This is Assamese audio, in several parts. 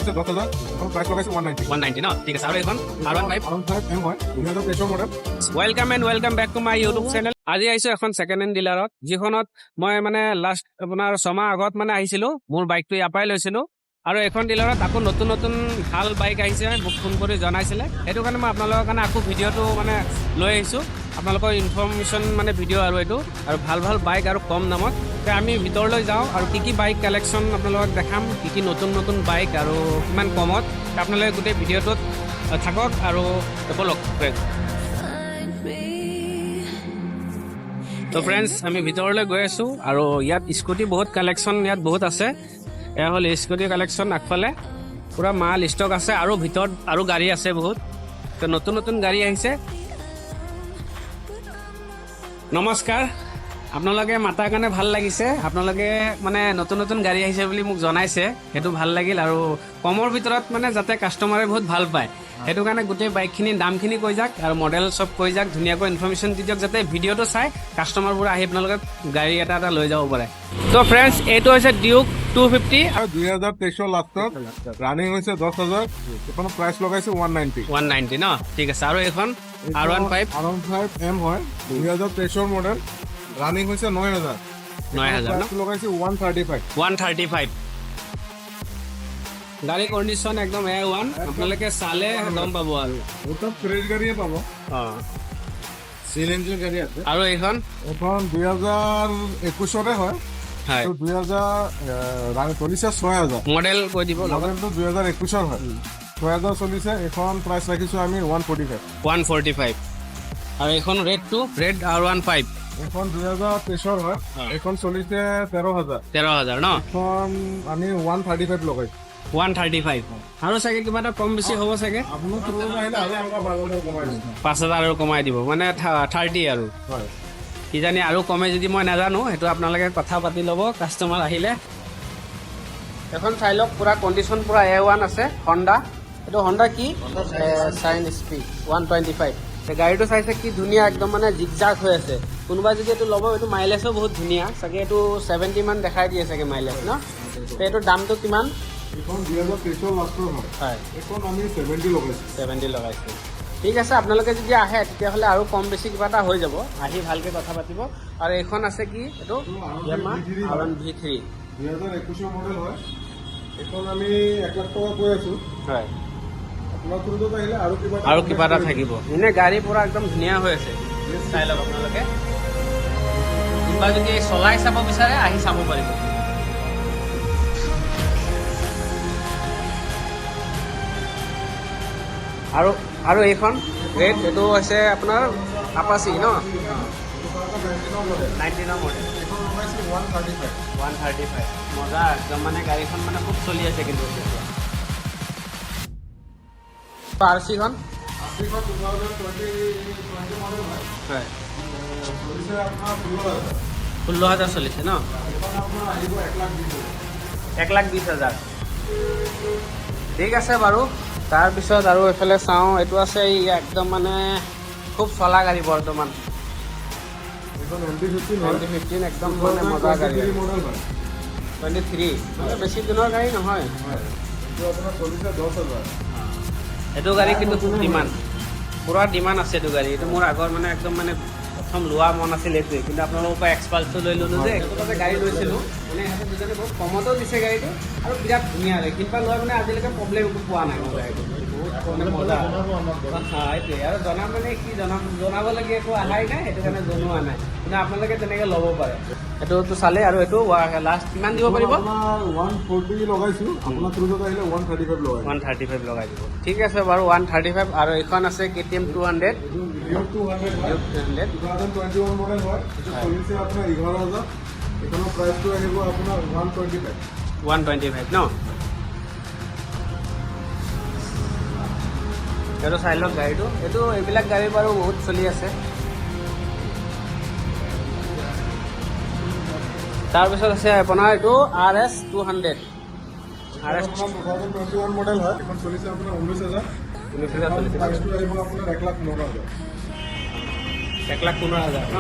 হৈছে 10,000 এখন প্ৰাইচ লগাইছো 190 190 ন ঠিক আছে আৰু এখন R15 M হয় 2023 model welcome and welcome back to my YouTube channel. আজি আহিছো এখন ছেকেণ্ড হেণ্ড ডিলাৰত, যিখনত মই মানে লাষ্ট আপোনাৰ 6 মাহ আগত মানে আহিছিলো, মোৰ বাইকটো ইয়াৰ পৰাই লৈছিলো। আৰু এখন ডিলাৰত আকৌ নতুন নতুন ভাল বাইক আহিছে, মোক ফোন কৰি জনাইছিলে। সেইটো কাৰণে মই আপোনালোকৰ কাৰণে আকৌ ভিডিঅ'টো মানে লৈ আহিছোঁ, আপোনালোকৰ ইনফৰ্মেশ্যন মানে ভিডিঅ' আৰু এইটো আৰু ভাল ভাল বাইক আৰু কম দামত। আমি ভিতৰলৈ যাওঁ আৰু কি বাইক কালেকশ্যন আপোনালোকক দেখাম, কি নতুন নতুন বাইক আৰু কিমান কমত। আপোনালোকে গোটেই ভিডিঅ'টোত থাকক আৰু বলক। তো ফ্ৰেণ্ডছ, আমি ভিতৰলৈ গৈ আছোঁ আৰু ইয়াত স্কুটি বহুত কালেকশ্যন ইয়াত বহুত আছে। এয়া হ'ল স্কুটি কালেকশ্যন, আগফালে পুৰা মাল ষ্টক আছে আৰু ভিতৰত আৰু গাড়ী আছে বহুত। তো নতুন নতুন গাড়ী আহিছে। নমস্কাৰ, আপোনালোকে মাতাৰ কাৰণে ভাল লাগিছে। আপোনালোকে মানে নতুন নতুন গাড়ী আহিছে বুলি মোক জনাইছে, সেইটো ভাল লাগিল। আৰু কমৰ ভিতৰত মানে যাতে কাষ্টমাৰে বহুত ভাল পায়, সেইটো কাৰণে গোটেই বাইকখিনি দামখিনি কৈ যাওক আৰু মডেল চব কৈ যাওক, ধুনীয়াকৈ ইনফৰ্মেশ্যন দি দিয়ক, যাতে ভিডিঅ'টো চাই কাষ্টমাৰবোৰ আহি আপোনালোকে গাড়ী এটা এটা লৈ যাব পাৰে। তো ফ্ৰেণ্ডছ, এইটো হৈছে ডিউক 250 আৰু 2023 লাষ্টত ৰানিং হৈছে 10,000, এখন প্ৰাইচ লগাইছো 190 ন ঠিক আছে। আৰু এইখন R15 M হয় 2023 মডেল, ৰানিং হৈছে 9,000 ন প্ৰাইচ লগাইছো 135 গাড়ী কণ্ডিশ্যন একদম A1, আপোনালোকে চালে গম পাব। আৰু এটা ফ্ৰেছ গাড়ীয়ে পাব, অঁ চিল ইঞ্জিন গাড়ী আছে। আৰু এইখন 2021 হয়, হয় 2000 চলিছে 6,000 মডেল কৈ দিব। মডেলটো 2021 হয়, 6,000 চলিছে। এখন প্ৰাইচ ৰাখিছো আমি 145। আৰু এইখন ৰেডটো ৰেড R15 এখন 2023 হয়, এখন চলিছে 13,000 ন এখন আমি 135 লগাইছো। 135 আৰু চাগে কিবা এটা কম বেছি হ'ব চাগে, আপোনাৰ থ্ৰুত আহিলে আৰু এনেকুৱা বাজেট কমাই দিছো 5,000 আৰু কমাই দিব, মানে 30 আৰু হয়। কিজানি আৰু কমে যদি মই নাজানো, সেইটো আপোনালোকে কথা পাতি ল'ব কাষ্টমাৰ আহিলে। এখন চাই লওক, পুৰা কণ্ডিশ্যন পুৰা A1 আছে। হণ্ডা, এইটো হণ্ডা কি চাইন স্পীড 125। গাড়ীটো চাইছে কি ধুনীয়া, একদম মানে জিগজাগ হৈ আছে। কোনোবাই যদি এইটো ল'ব, এইটো মাইলেজো বহুত ধুনীয়া, চাগে এইটো 70 মান দেখাই দিয়ে চাগে মাইলেজ ন। এইটোৰ দামটো কিমান? এখন 2023 লাষ্টৰ হয়, এখন আমি 70 লগাইছো। 70 লগাইছে। ঠিক আছে, আপোনালোকে যদি আহে তেতিয়াহ'লে আৰু কম বেছি কিবা এটা হৈ যাব, আহি ভালকৈ কথা পাতিব। আৰু এইখন আছে কি, এইটো V3 2021 মডেল হয়, এখন আমি 1 লাখ টকা কৈ আছো। হয়, আপোনাৰ থ্ৰুত আহিলে আৰু কিবা এটা থাকিব। এনে গাড়ী পুৰা একদম ধুনীয়া হৈ আছে, চাই লওক আপোনালোকে। কিবা যদি চলাই চাব বিচাৰে আহি চাব পাৰিব। আৰু এইখন ৰেড, এইটো হৈছে আপোনাৰ আপাচি ন, 19 মডেল 135। মজা একদম, মানে গাড়ীখন মানে খুব চলি আছে। কিন্তু আৰচিখন 16,000 চলিছে ন, 1,20,000। ঠিক আছে বাৰু। তাৰপিছত আৰু এইফালে চাওঁ, এইটো আছে একদম মানে খুব চলা গাড়ী বৰ্তমান, MT-15 একদম মানে মজা গাড়ী। 23 মানে বেছি দিনৰ গাড়ী নহয়। এইটো গাড়ী কিন্তু খুব ডিমাণ্ড, পুৰা ডিমাণ্ড আছে এইটো গাড়ী। এইটো মোৰ আগৰ মানে একদম মানে প্ৰথম লোৱা মন আছিল এইটোৱে, কিন্তু আপোনালোকৰ পৰা এক্সপাল্ছটো লৈ ল'লোঁ যে, এইটো তাতে গাড়ী লৈছিলোঁ। মানে সিহঁতে দুজনে বহুত কমতো দিছে গাড়ীটো, আৰু বিৰাট ধুনীয়া গাড়ী। কিন্তু লোৱা মানে আজিলৈকে প্ৰব্লেম একো পোৱা নাই মোৰ গাড়ীটো, বহুত মানে মজা। সেইটোৱে, আৰু জনাম মানে কি জনাব লাগে, একো অহাই নাই, সেইটো কাৰণে জনোৱা নাই। কিন্তু আপোনালোকে তেনেকৈ ল'ব পাৰে। এইটোতো চালে। আৰু এইটো লাষ্ট কিমান দিব পাৰিব? 140 লগাইছো, আপোনাৰ থ্ৰুত আহিলে 135 লগাইছো। 135 লগাই দিব। ঠিক আছে বাৰু, 135। আৰু এইখন আছে KTM 200 2021 মডেল হয়, এইটো চলিছে আপোনাৰ 11,000। এইখনৰ প্ৰাইচটো আহিব আপোনাৰ 125 ন। এইটো চাই লওক গাড়ীটো। এইবিলাক গাড়ী বাৰু বহুত চলি আছে। তাৰপিছত আছে আপোনাৰ এইটো RS 200। RS 2021 মডেল হয়, এখন চলিছে আপোনাৰ 19,000 চলিছে। প্ৰাইচটো আহিব আপোনাৰ 1,15,000। 1,15,000 ন।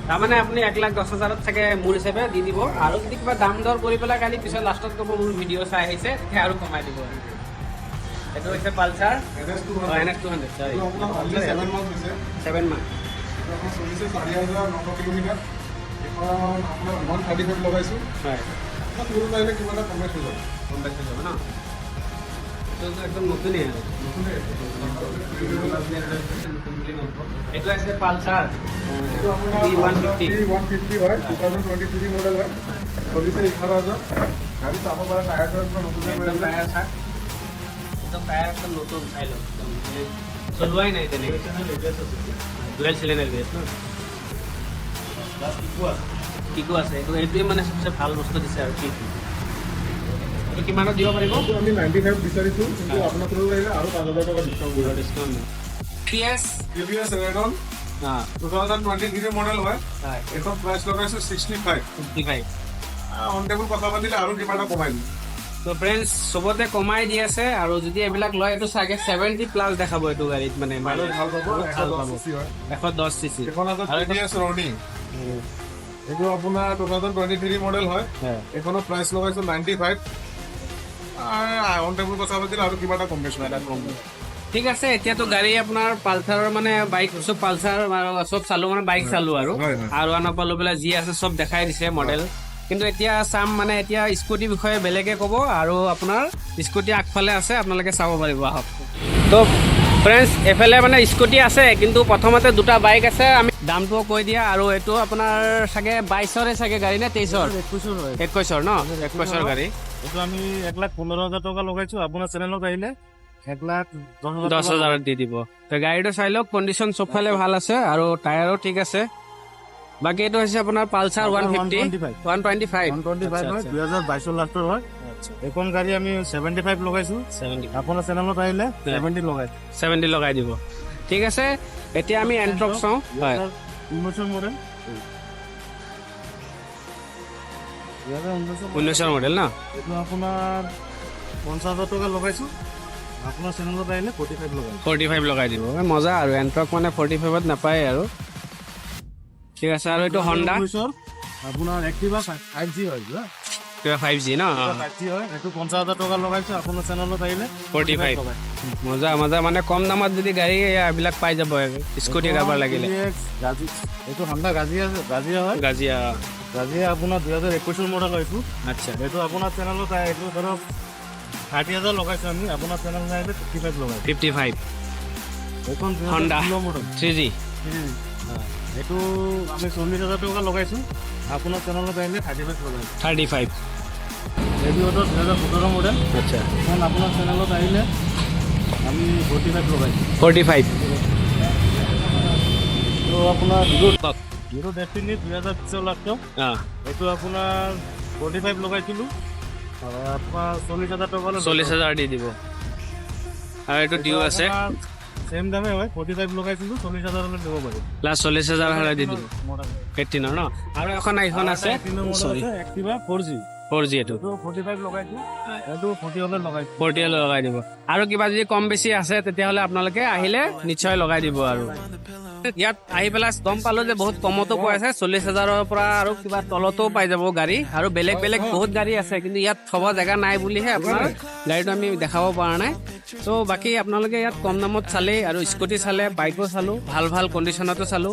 তাৰমানে আপুনি 1,10,000 চাগে মোৰ হিচাপে দি দিব আৰু যদি কিবা দাম দৰ কৰি পেলাই কালি পিছত লাষ্টত ক'ব মোৰ ভিডিঅ' চাই আহিছে তেতিয়া আৰু কমাই দিব। এইটো হৈছে পালচাৰ NS200 এইটো আপোনাৰ only 7 months হৈছে। 7 মাহ। এইটো আপোনাৰ চলিছে 4,900 কিলোমিটাৰ। এখন আপোনাৰ 135 লগাইছোঁ। হয় তোৰ পাৰিলে কিবা এটা কমাই থৈ যাব। কম পাইছে যাব ন? এইটো একদম নতুনেই আৰু এইটো আছে পালচাৰ এইটো আপোনাৰ 150 হয়, 2023 মডেল হয়, চলিছে 11,000। গাড়ী চাব পাৰে, টায়াৰ নতুন একদম টায়াৰ চাক একদম টায়াৰ একদম নতুন চাই লওক চলোৱাই নাই তেনেকৈ ডুৱেল চিলিণ্ডাৰ গেছ ন কিকো আছে এইটোৱে মানে চবচে ভাল বস্তু দিছে আৰু কিকো এইটো কিমানত দিব পাৰিব? আমি 95 বিচাৰিছোঁ, কিন্তু আপোনাৰ পৰা আহিলে আৰু 5,000 টকা ডিছকাউণ্ট কৰিব। ডিছকাউণ্ট TVS Radon 2023 মডেল হয়। এখন প্ৰাইচ লগাইছোঁ 65। 55 অন টেবুল কথা পাতিলে আৰু কিবা এটা কমাই দিম। তো ফ্ৰেণ্ডছ চবতে কমাই দি আছে আৰু যদি এইবিলাক লয় এইটো চাগে 70+ দেখাব এইটো গাড়ীত মানে ভাল পাব, 110 cc হয়। 110 cc এখন আছে TVS Ronin, এইটো আপোনাৰ 2023 মডেল হয়। এখনৰ প্ৰাইচ লগাইছোঁ 95। অন টেবুল কথা পাতিলে আৰু কিবা এটা কম বেছ নাই। ঠিক আছে। এতিয়াতো গাড়ী আপোনাৰ পালচাৰৰ মানে বাইক চব পালচাৰ চব চালো মানে বাইক চালো আৰু আনৰ পৰা লৈ পেলাই যি আছে চব দেখাই দিছে মডেল। কিন্তু এতিয়া চাম মানে এতিয়া স্কুটিৰ বিষয়ে বেলেগে ক'ব আৰু আপোনাৰ স্কুটি আগফালে আছে আপোনালোকে চাব পাৰিব আহক। তো ফ্ৰেণ্ডছ এফালে মানে স্কুটি আছে কিন্তু প্ৰথমতে দুটা বাইক আছে। আমি দামটোও কৈ দিয়া আৰু এইটো আপোনাৰ চাগে 22ৰে চাগে গাড়ী নে 23ৰ? 21ৰ ন? 21ৰ গাড়ী। এইটো আমি 1,15,000 টকা লগাইছো। আপোনাৰ চেনেলত আহিলে 1,10,000 দি দিব। তো গাড়ীটো চাই লওক, কণ্ডিশ্যন চবফালে ভাল আছে আৰু টায়াৰো ঠিক আছে। বাকী এইটো হৈছে আপোনাৰ পালচাৰ 125 125 হয়, 2022 লাষ্টৰ হয়। এইখন গাড়ী আমি 75 লগাইছো। আপোনাৰ চেনেলত আহিলে 70 লগাইছো। 70 লগাই দিব। ঠিক আছে। এতিয়া আমি এণ্ট্ৰক চাওঁ। হয় 19ৰ মডেল। 19ৰ মডেল ন? এইটো আপোনাৰ 50,000 টকা লগাইছো। আপোনাৰ চেনেলত আহিলে 45 লগাইছো। 45 লগাই দিব। মজা আৰু এণ্ট্ৰক মানে 45ত নাপায় আৰু। ঠিক আছে। আৰু এইটো হণ্ডা আপোনাৰ এক্টিভা 5G হয়, 5G ন? 5G হয়। এইটো 50,000 টকা লগাইছো। আপোনাৰ চেনেলত আহিলে 45 মজা মজা মানে কম দামত যদি গাড়ী এইবিলাক পাই যাব স্কুটি কাৰোবাৰ লাগিলে। এইটো হণ্ডা গাজিয়া হয়। গাজিয়া আপোনাৰ 2021 মডেল হয়। আচ্ছা এইটো আপোনাৰ চেনেলত এইটো ধৰক 30,000 লগাইছো আমি। আপোনাৰ চেনেলত আহিলে 55 লগাইছো। 55 এইখন হণ্ডা মডেল 3G। এইটো আমি 40,000 টকা লগাইছো। আপোনাৰ চেনেলত আহিলে 35 লগাইছো। 35 এইটো 2017 মডেল। আচ্ছা এখন আপোনাৰ চেনেলত আহিলে আমি 45 লগাইছো। 45 তো আপোনাৰ হিৰো ডেষ্টিনি 2020 লাষ্ট। এইটো আপোনাৰ 45 লগাইছিলো। আপোনাৰ 40,000 টকা 40,000 দি দিব। আৰু এইটো ডিউ আছে সেম দামে হয়। 45 লগাইছিলো, 40,000 দিব পাৰি। লাষ্ট 40,000 দি দিব। 18ৰ ন? আৰু এখন আইফোন আছে এক্টিভা 4G। 4G এইটো 45 লগাইছো। এইটো 40,000 লগাইছো। 40 লগাই দিব। আৰু কিবা যদি কম বেছি আছে তেতিয়াহ'লে আপোনালোকে আহিলে নিশ্চয় লগাই দিব। আৰু ইয়াত আহি পেলাই গম পালো যে বহুত কমতো পোৱা আছে। 40,000ৰ পৰা আৰু কিবা তলতো পাই যাব গাড়ী। আৰু বেলেগ বেলেগ বহুত গাড়ী আছে কিন্তু ইয়াত থব জেগা নাই বুলিহে আপোনাৰ গাড়ীটো আমি দেখাব পৰা নাই। চ' বাকী আপোনালোকে ইয়াত কম দামত চালেই আৰু স্কুটি চালে, বাইকো চালো, ভাল ভাল কণ্ডিশ্যনতো চালো।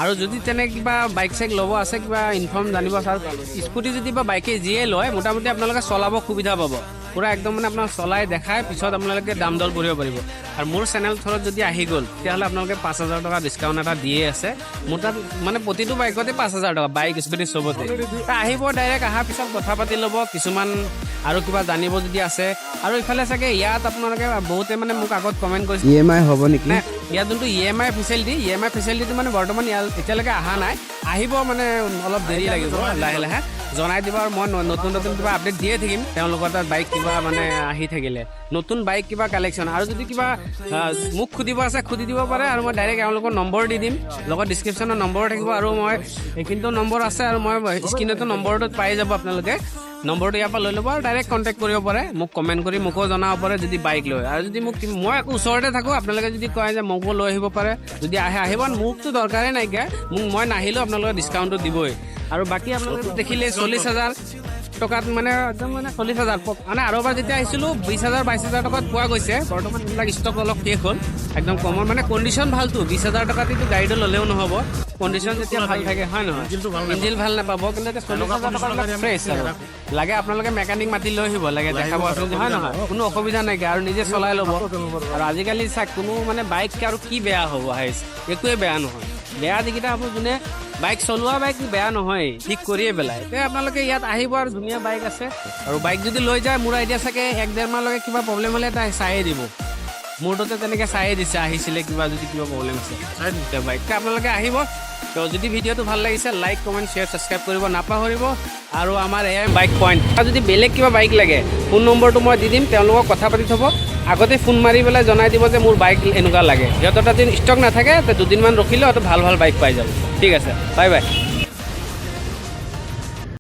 আৰু যদি তেনে কিবা বাইক চাইক ল'ব আছে, কিবা ইনফৰ্ম জানিব চাওক, স্কুটি যদি বা বাইকে যিয়ে লয় মোটামুটি আপোনালোকে চলাব সুবিধা পাব। পুৰা একদম মানে আপোনাৰ চলাই দেখাই পিছত আপোনালোকে দাম দৰ কৰিব পাৰিব। আৰু মোৰ চেনেল থ্ৰত যদি আহি গ'ল তেতিয়াহ'লে আপোনালোকে 5,000 টকা ডিছকাউণ্ট এটা দিয়ে আছে। মোৰ তাত মানে প্ৰতিটো বাইকতে 5,000 টকা, বাইক স্কুটি চবতে। আহিব ডাইৰেক্ট, অহাৰ পিছত কথা পাতি ল'ব কিছুমান আৰু কিবা জানিব যদি আছে। আৰু ইফালে চাগে ইয়াত আপোনালোকে বহুতে মানে মোক আগত কমেণ্ট কৰিছে EMI হ'ব নেকি? ইয়াত যোনটো EMI ফেচিলিটিটো মানে বৰ্তমান এতিয়ালৈকে অহা নাই। আহিব মানে অলপ দেৰি লাগিব, লাহে লাহে জনাই দিব। আৰু মই নতুন কিবা আপডেট দিয়ে থাকিম তেওঁলোকৰ তাত বাইক কিবা মানে আহি থাকিলে, নতুন বাইক কিবা কালেকশ্যন। আৰু যদি কিবা মোক সুধিব আছে সুধি দিব পাৰে। আৰু মই ডাইৰেক্ট এওঁলোকৰ নম্বৰ দি দিম, লগত ডিছক্ৰিপশ্যনৰ নম্বৰ থাকিব। আৰু মই এইখিনিতো নম্বৰ আছে আৰু মই স্ক্ৰীণতো নম্বৰটোত পাই যাব আপোনালোকে। নম্বৰটো ইয়াৰ পৰা লৈ ল'ব আৰু ডাইৰেক্ট কণ্টেক্ট কৰিব পাৰে। মোক কমেণ্ট কৰি মোকো জনাব পাৰে যদি বাইক লয়। আৰু যদি মই আকৌ ওচৰতে থাকোঁ, আপোনালোকে যদি কয় যে মোক লৈ আহিব পাৰে যদি আহিব মোকতো দৰকাৰেই নাইকিয়া মই নাহিলেও আপোনালোকে ডিছকাউণ্টটো দিবই আৰু বাকী আপোনালোকে দেখিলে 40,000 টকাত মানে একদম মানে 40,000 মানে আৰু এবাৰ যেতিয়া আহিছিলোঁ 20,000 22,000 টকাত পোৱা গৈছে বৰ্তমান এইবিলাক ষ্টক অলপ শেষ হ'ল একদম কমন মানে কণ্ডিশ্যন ভালতো 20,000 টকাত কিন্তু গাড়ীটো ল'লেও নহ'ব কণ্ডিশ্যন যেতিয়া ভাল থাকে হয় নহয় ইঞ্জিন ভাল নাপাব কিন্তু এতিয়া 40,000 টকাবিলাক ফ্ৰেছ আৰু লাগে আপোনালোকে মেকানিক মাতি লৈ আহিব লাগে দেখাব আপুনি হয় নহয় কোনো অসুবিধা নাইকিয়া আৰু নিজে চলাই ল'ব আৰু আজিকালি চাওক কোনো মানে বাইক আৰু কি বেয়া হ'ব আহিছে একোৱে বেয়া নহয় বেয়া যিকেইটা হ'ব যোনে বাইক চলোৱা বাইক বেয়া নহয় ঠিক কৰিয়ে পেলাই এতিয়া আপোনালোকে ইয়াত আহিব আৰু ধুনীয়া বাইক আছে আৰু বাইক যদি লৈ যায় মোৰ আইডিয়া চাগে 1-1.5 মাহলৈকে কিবা প্ৰব্লেম হ'লে তাই চায়ে দিব মোৰ তাতে তেনেকৈ চায়ে দিছে আহিছিলে কিবা যদি কিবা প্ৰব্লেম আছে চাই দিছে বাইক আপোনালোকে আহিব তো যদি ভিডিঅ'টো ভাল লাগিছে লাইক কমেণ্ট শ্বেয়াৰ ছাবস্ক্ৰাইব কৰিব নাপাহৰিব আৰু আমাৰ এয়াই বাইক পইণ্ট আৰু যদি বেলেগ কিবা বাইক লাগে ফোন নম্বৰটো মই দি দিম তেওঁলোকক কথা পাতি থ'ব আগতে ফোন মাৰি পেলাই জনাই দিব যে মোৰ বাইক এনেকুৱা লাগে সিহঁতৰ তাত ষ্টক নাথাকে তো দুদিনমান ৰখিলেও ভাল বাইক পাই যাব ঠিক আছে বাই বাই